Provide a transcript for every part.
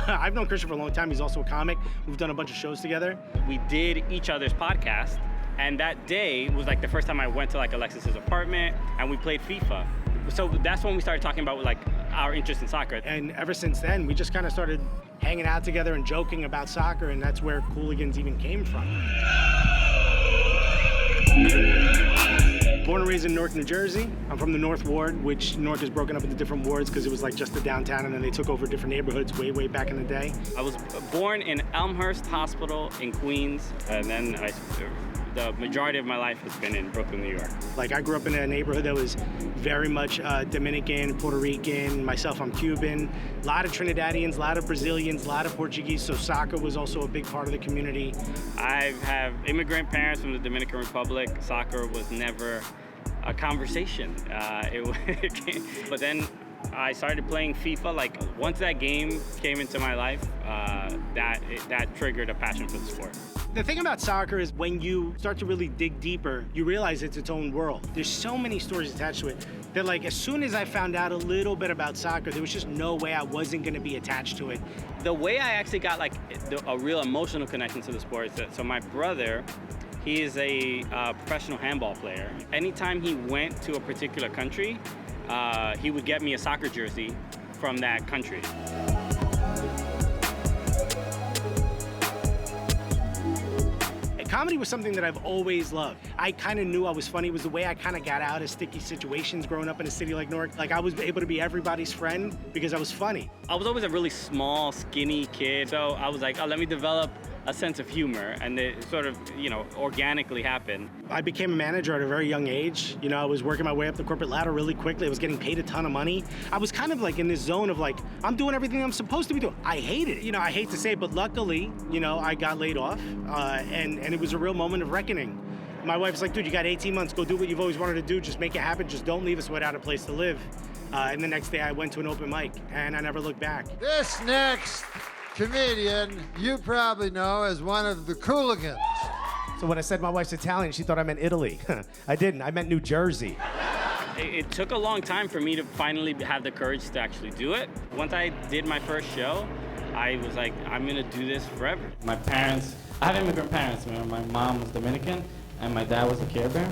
I've known Christian for a long time. He's also a comic. We've done a bunch of shows together. We did each other's podcast, and that day was like the first time I went to like Alexis's apartment, and we played FIFA. So that's when we started talking about like our interest in soccer. And ever since then, we just kind of started hanging out together and joking about soccer, and that's where Cooligans even came from. Born and raised in Newark, New Jersey. I'm from the North Ward, which Newark is broken up into different wards because it was like just the downtown, and then they took over different neighborhoods way back in the day. I was born in Elmhurst Hospital in Queens, and then the majority of my life has been in Brooklyn, New York. Like, I grew up in a neighborhood that was very much Dominican, Puerto Rican. Myself, I'm Cuban. A lot of Trinidadians, a lot of Brazilians, a lot of Portuguese, so soccer was also a big part of the community. I have immigrant parents from the Dominican Republic. Soccer was never a conversation. But then I started playing FIFA. Like, once that game came into my life, that triggered a passion for the sport. The thing about soccer is when you start to really dig deeper, you realize it's its own world. There's so many stories attached to it that, like, as soon as I found out a little bit about soccer, there was just no way I wasn't gonna be attached to it. The way I actually got like a real emotional connection to the sport is that, so my brother, he is a professional handball player. Anytime he went to a particular country, he would get me a soccer jersey from that country. Comedy was something that I've always loved. I kind of knew I was funny. It was the way I kind of got out of sticky situations growing up in a city like Newark. Like, I was able to be everybody's friend because I was funny. I was always a really small, skinny kid, so I was like, oh, let me develop a sense of humor, and it sort of, organically happened. I became a manager at a very young age. I was working my way up the corporate ladder really quickly. I was getting paid a ton of money. I was kind of like in this zone of like, I'm doing everything I'm supposed to be doing. I hated it. I hate to say it, but luckily, I got laid off, and it was a real moment of reckoning. My wife's like, dude, you got 18 months, go do what you've always wanted to do, just make it happen, just don't leave us without a place to live. And the next day I went to an open mic, and I never looked back. This next comedian you probably know as one of the Cooligans. So when I said my wife's Italian, she thought I meant Italy. I didn't, I meant New Jersey. It took a long time for me to finally have the courage to actually do it. Once I did my first show, I was like, I'm gonna do this forever. My parents, I have immigrant parents. My mom was Dominican and my dad was a Care Bear.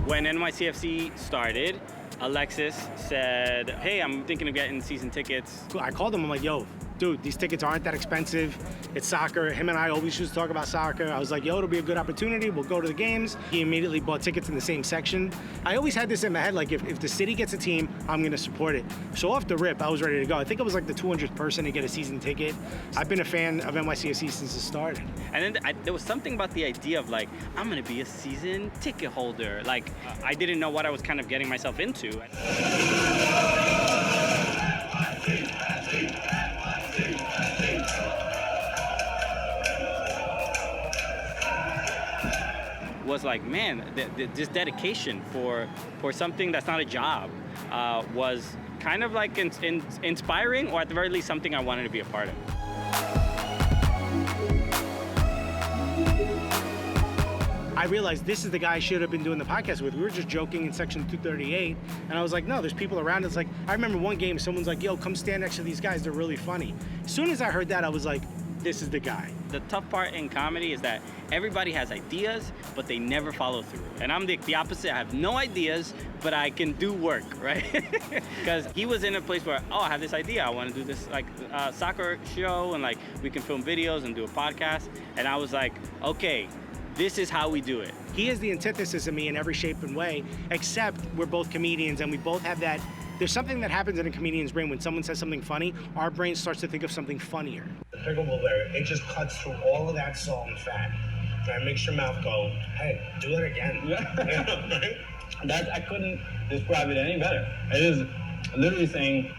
When NYCFC started, Alexis said, hey, I'm thinking of getting season tickets. I called him, I'm like, yo, dude, these tickets aren't that expensive. It's soccer. Him and I always used to talk about soccer. I was like, yo, it'll be a good opportunity. We'll go to the games. He immediately bought tickets in the same section. I always had this in my head, like, if the city gets a team, I'm gonna support it. So off the rip, I was ready to go. I think I was like the 200th person to get a season ticket. I've been a fan of NYCFC since it started. And then there was something about the idea of like, I'm gonna be a season ticket holder. Like, I didn't know what I was kind of getting myself into. Was like, man, this dedication for something that's not a job was kind of like inspiring, or at the very least something I wanted to be a part of. I realized this is the guy I should have been doing the podcast with. We were just joking in section 238, and I was like, no, there's people around. It's like, I remember one game, someone's like, yo, come stand next to these guys, they're really funny. As soon as I heard that, I was like, this is the guy. The tough part in comedy is that everybody has ideas, but they never follow through. And I'm the opposite. I have no ideas, but I can do work, right? Because he was in a place where, oh, I have this idea. I want to do this like soccer show, and like we can film videos and do a podcast. And I was like, okay, this is how we do it. He is the antithesis of me in every shape and way, except we're both comedians and we both have that. There's something that happens in a comedian's brain when someone says something funny, our brain starts to think of something funnier. The pickleball there, it just cuts through all of that salt and fat. And it makes your mouth go, hey, do it again. Right? I couldn't describe it any better. It is literally saying,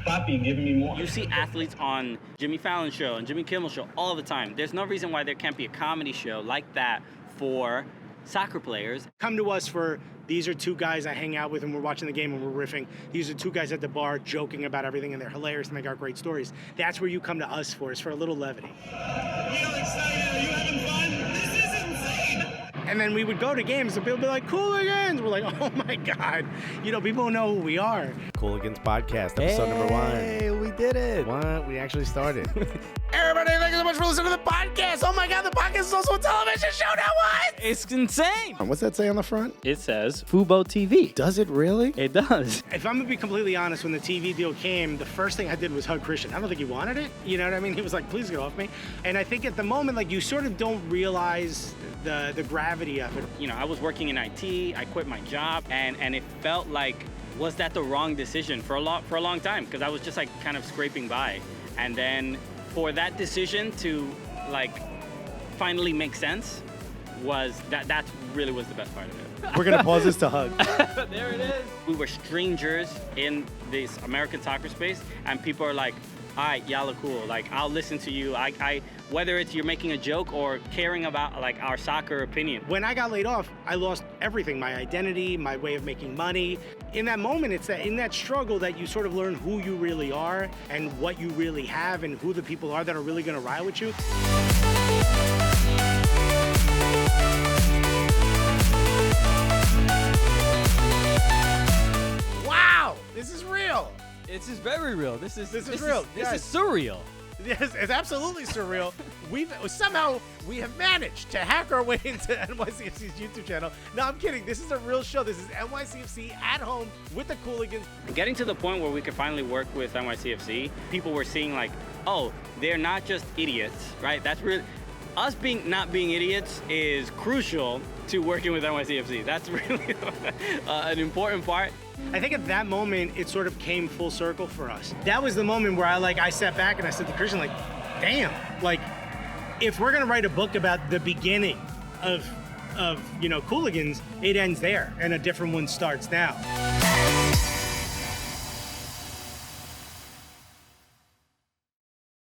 Papi, give me more. You see athletes on Jimmy Fallon's show and Jimmy Kimmel's show all the time. There's no reason why there can't be a comedy show like that for soccer players. Come to us for, these are two guys I hang out with and we're watching the game and we're riffing. These are two guys at the bar joking about everything and they're hilarious and they got great stories. That's where you come to us for, is for a little levity. Real excited, are you having fun? This is insane! And then we would go to games and people would be like, Cooligans! We're like, oh my God. You know, people know who we are. Cooligans podcast, episode number 1. Hey, we did it. What? We actually started. Everybody, thank you so much for listening to the podcast. Oh my God, the podcast is also a television show now. What? It's insane. What's that say on the front? It says FUBO TV. Does it really? It does. If I'm gonna be completely honest, when the TV deal came, the first thing I did was hug Christian. I don't think he wanted it. You know what I mean? He was like, please get off me. And I think at the moment, like, you sort of don't realize the gravity of it. You know, I was working in IT, I quit my job, and it felt like, was that the wrong decision for a long time? Because I was just like kind of scraping by. And then for that decision to like finally make sense that really was the best part of it. We're going to pause this to hug. There it is. We were strangers in this American soccer space, and people are like, all right, y'all are cool. Like, I'll listen to you. I whether it's you're making a joke or caring about like our soccer opinion. When I got laid off, I lost everything, my identity, my way of making money. In that moment, it's that in that struggle that you sort of learn who you really are and what you really have and who the people are that are really gonna ride with you. Wow, this is real. This is very real. This is real. This is surreal. Yes, it's absolutely surreal. We have managed to hack our way into NYCFC's YouTube channel. No, I'm kidding. This is a real show. This is NYCFC at home with the Cooligans. Getting to the point where we could finally work with NYCFC, people were seeing like, oh, they're not just idiots, right? That's really, us not being idiots is crucial to working with NYCFC. That's really an important part. I think at that moment, it sort of came full circle for us. That was the moment where I sat back and I said to Christian, like, damn, like, if we're gonna write a book about the beginning of you know, Cooligans, it ends there and a different one starts now.